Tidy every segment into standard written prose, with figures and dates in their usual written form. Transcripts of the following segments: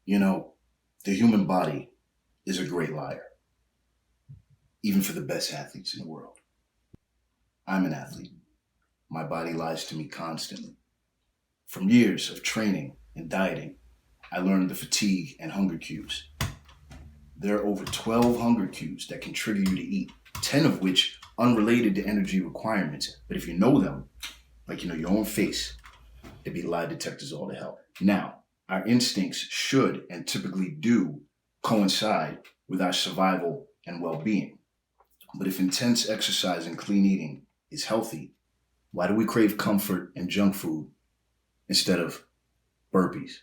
You know, the human body is a great liar, even for the best athletes in the world. I'm an athlete. My body lies to me constantly. From years of training and dieting, I learned the fatigue and hunger cues. There are over 12 hunger cues that can trigger you to eat, 10 of which unrelated to energy requirements. But if you know them, like you know your own face, it'd be lie detectors all to hell. Now, our instincts should and typically do coincide with our survival and well-being. But if intense exercise and clean eating is healthy, why do we crave comfort and junk food instead of burpees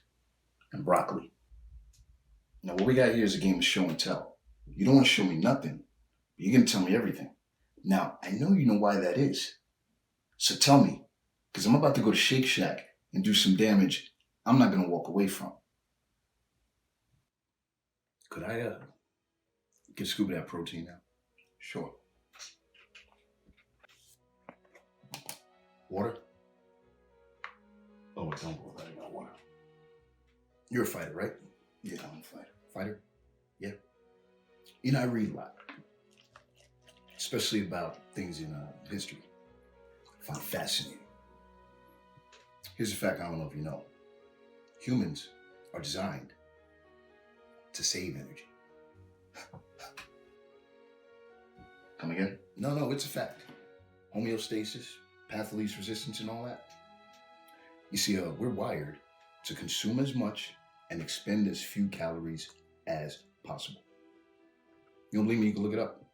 and broccoli? Now, what we got here is a game of show and tell. You don't want to show me nothing, but you're going to tell me everything. Now, I know you know why that is. So tell me, because I'm about to go to Shake Shack and do some damage I'm not going to walk away from. Could I get a scoop of that protein now? Sure. Water? Oh, don't go without no water. You're a fighter, right? Yeah, I'm a fighter. Fighter? Yeah. You know, I read a lot, especially about things in history. I find it fascinating. Here's a fact I don't know if you know. Humans are designed to save energy. Come again? No, it's a fact. Homeostasis, path of least resistance, and all that. You see, we're wired to consume as much and expend as few calories as possible. You don't believe me? You can look it up.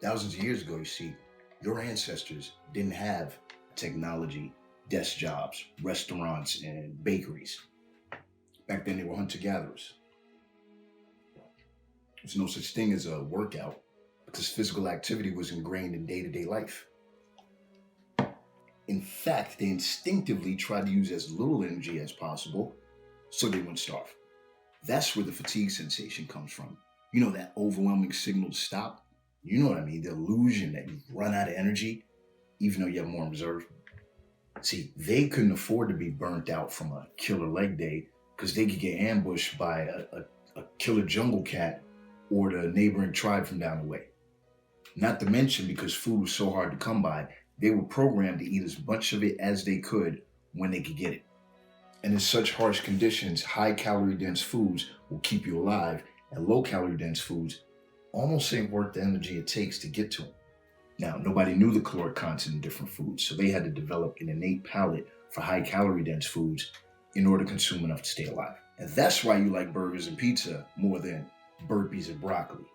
Thousands of years ago, you see, your ancestors didn't have technology, desk jobs, restaurants, and bakeries. Back then, they were hunter-gatherers. There's no such thing as a workout because physical activity was ingrained in day-to-day life. In fact, they instinctively tried to use as little energy as possible so they wouldn't starve. That's where the fatigue sensation comes from. You know, that overwhelming signal to stop? You know what I mean? The illusion that you've run out of energy, even though you have more in reserve. See, they couldn't afford to be burnt out from a killer leg day because they could get ambushed by a killer jungle cat or the neighboring tribe from down the way. Not to mention, because food was so hard to come by, they were programmed to eat as much of it as they could when they could get it. And in such harsh conditions, high calorie dense foods will keep you alive, and low calorie dense foods almost ain't worth the energy it takes to get to them. Now, nobody knew the caloric content in different foods, so they had to develop an innate palate for high calorie dense foods in order to consume enough to stay alive. And that's why you like burgers and pizza more than burpees and broccoli.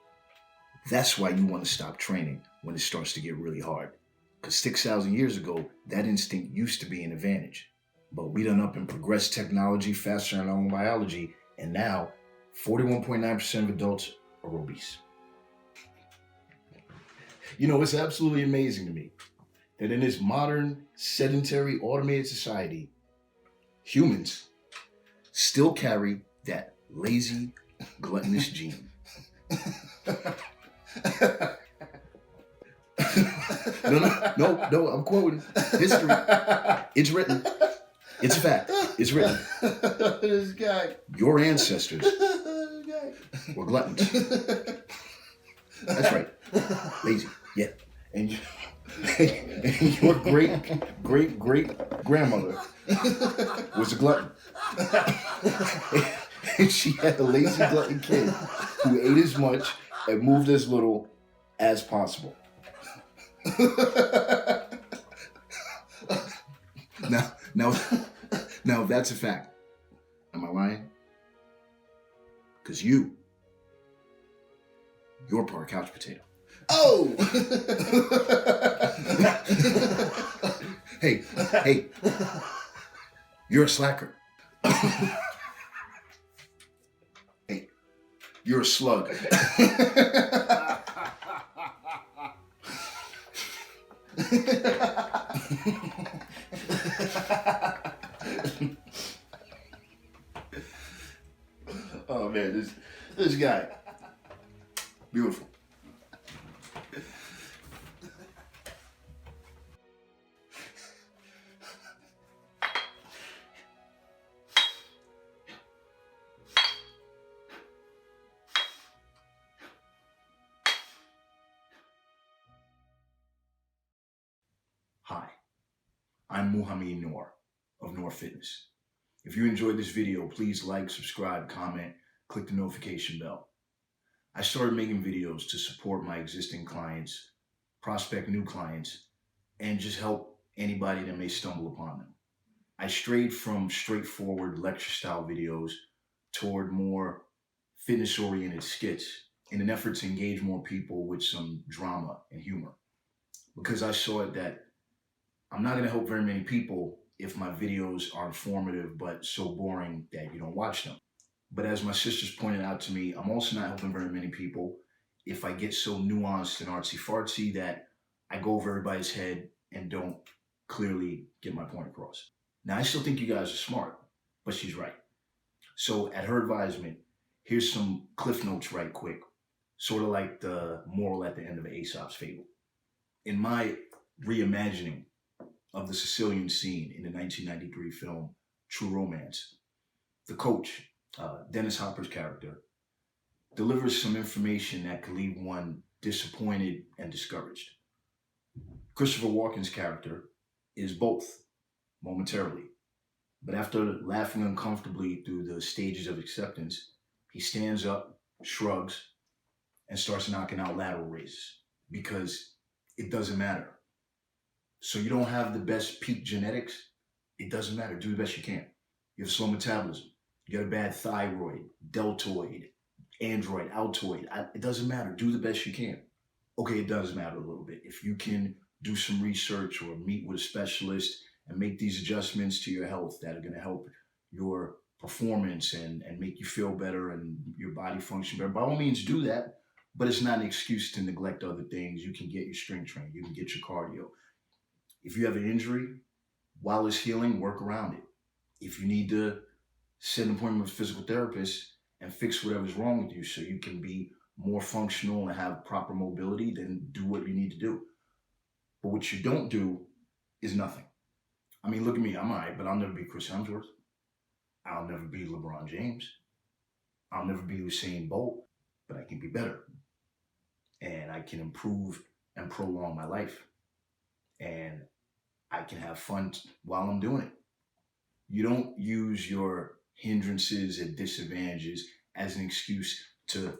That's why you want to stop training when it starts to get really hard. Because 6,000 years ago, that instinct used to be an advantage. But we done up and progressed technology faster than our own biology, and now 41.9% of adults are obese. You know, it's absolutely amazing to me that in this modern, sedentary, automated society, humans still carry that lazy, gluttonous gene. No, I'm quoting history. It's written. It's a fact. It's written. This guy. Your ancestors were gluttons. That's right. Lazy. Yeah. And your great grandmother was a glutton. And she had a lazy glutton kid who ate as much and moved as little as possible. Now, that's a fact. Am I lying? Because you're part couch potato. Oh! Hey, you're a slacker. Hey, you're a slug. Oh man, this guy, beautiful. Hi, I'm Muhammad Noor of Noor Fitness. If you enjoyed this video, please like, subscribe, comment, click the notification bell. I started making videos to support my existing clients, prospect new clients, and just help anybody that may stumble upon them. I strayed from straightforward lecture style videos toward more fitness oriented skits in an effort to engage more people with some drama and humor. Because I saw it that I'm not going to help very many people if my videos are informative but so boring that you don't watch them. But as my sisters pointed out to me, I'm also not helping very many people if I get so nuanced and artsy fartsy that I go over everybody's head and don't clearly get my point across. Now, I still think you guys are smart, but she's right. So, at her advisement, here's some cliff notes right quick, sort of like the moral at the end of Aesop's fable. In my reimagining of the Sicilian scene in the 1993 film True Romance, the coach, Dennis Hopper's character, delivers some information that could leave one disappointed and discouraged. Christopher Walken's character is both, momentarily. But after laughing uncomfortably through the stages of acceptance, he stands up, shrugs, and starts knocking out lateral raises because it doesn't matter. So you don't have the best peak genetics, it doesn't matter. Do the best you can. You have slow metabolism. You got a bad thyroid, deltoid, android, altoid. It doesn't matter. Do the best you can. Okay, it does matter a little bit. If you can do some research or meet with a specialist and make these adjustments to your health that are going to help your performance and make you feel better and your body function better, by all means do that. But it's not an excuse to neglect other things. You can get your strength training. You can get your cardio. If you have an injury, while it's healing, work around it. If you need to set an appointment with a physical therapist and fix whatever's wrong with you so you can be more functional and have proper mobility, then do what you need to do. But what you don't do is nothing. I mean, look at me. I'm all right, but I'll never be Chris Hemsworth. I'll never be LeBron James. I'll never be Usain Bolt, but I can be better. And I can improve and prolong my life. And I can have fun while I'm doing it. You don't use your hindrances and disadvantages as an excuse to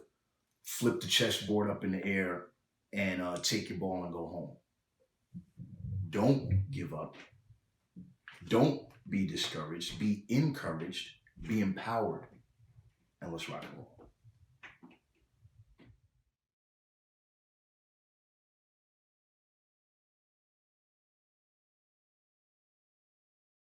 flip the chessboard up in the air and take your ball and go home. Don't give up. Don't be discouraged. Be encouraged. Be empowered. And let's rock and roll.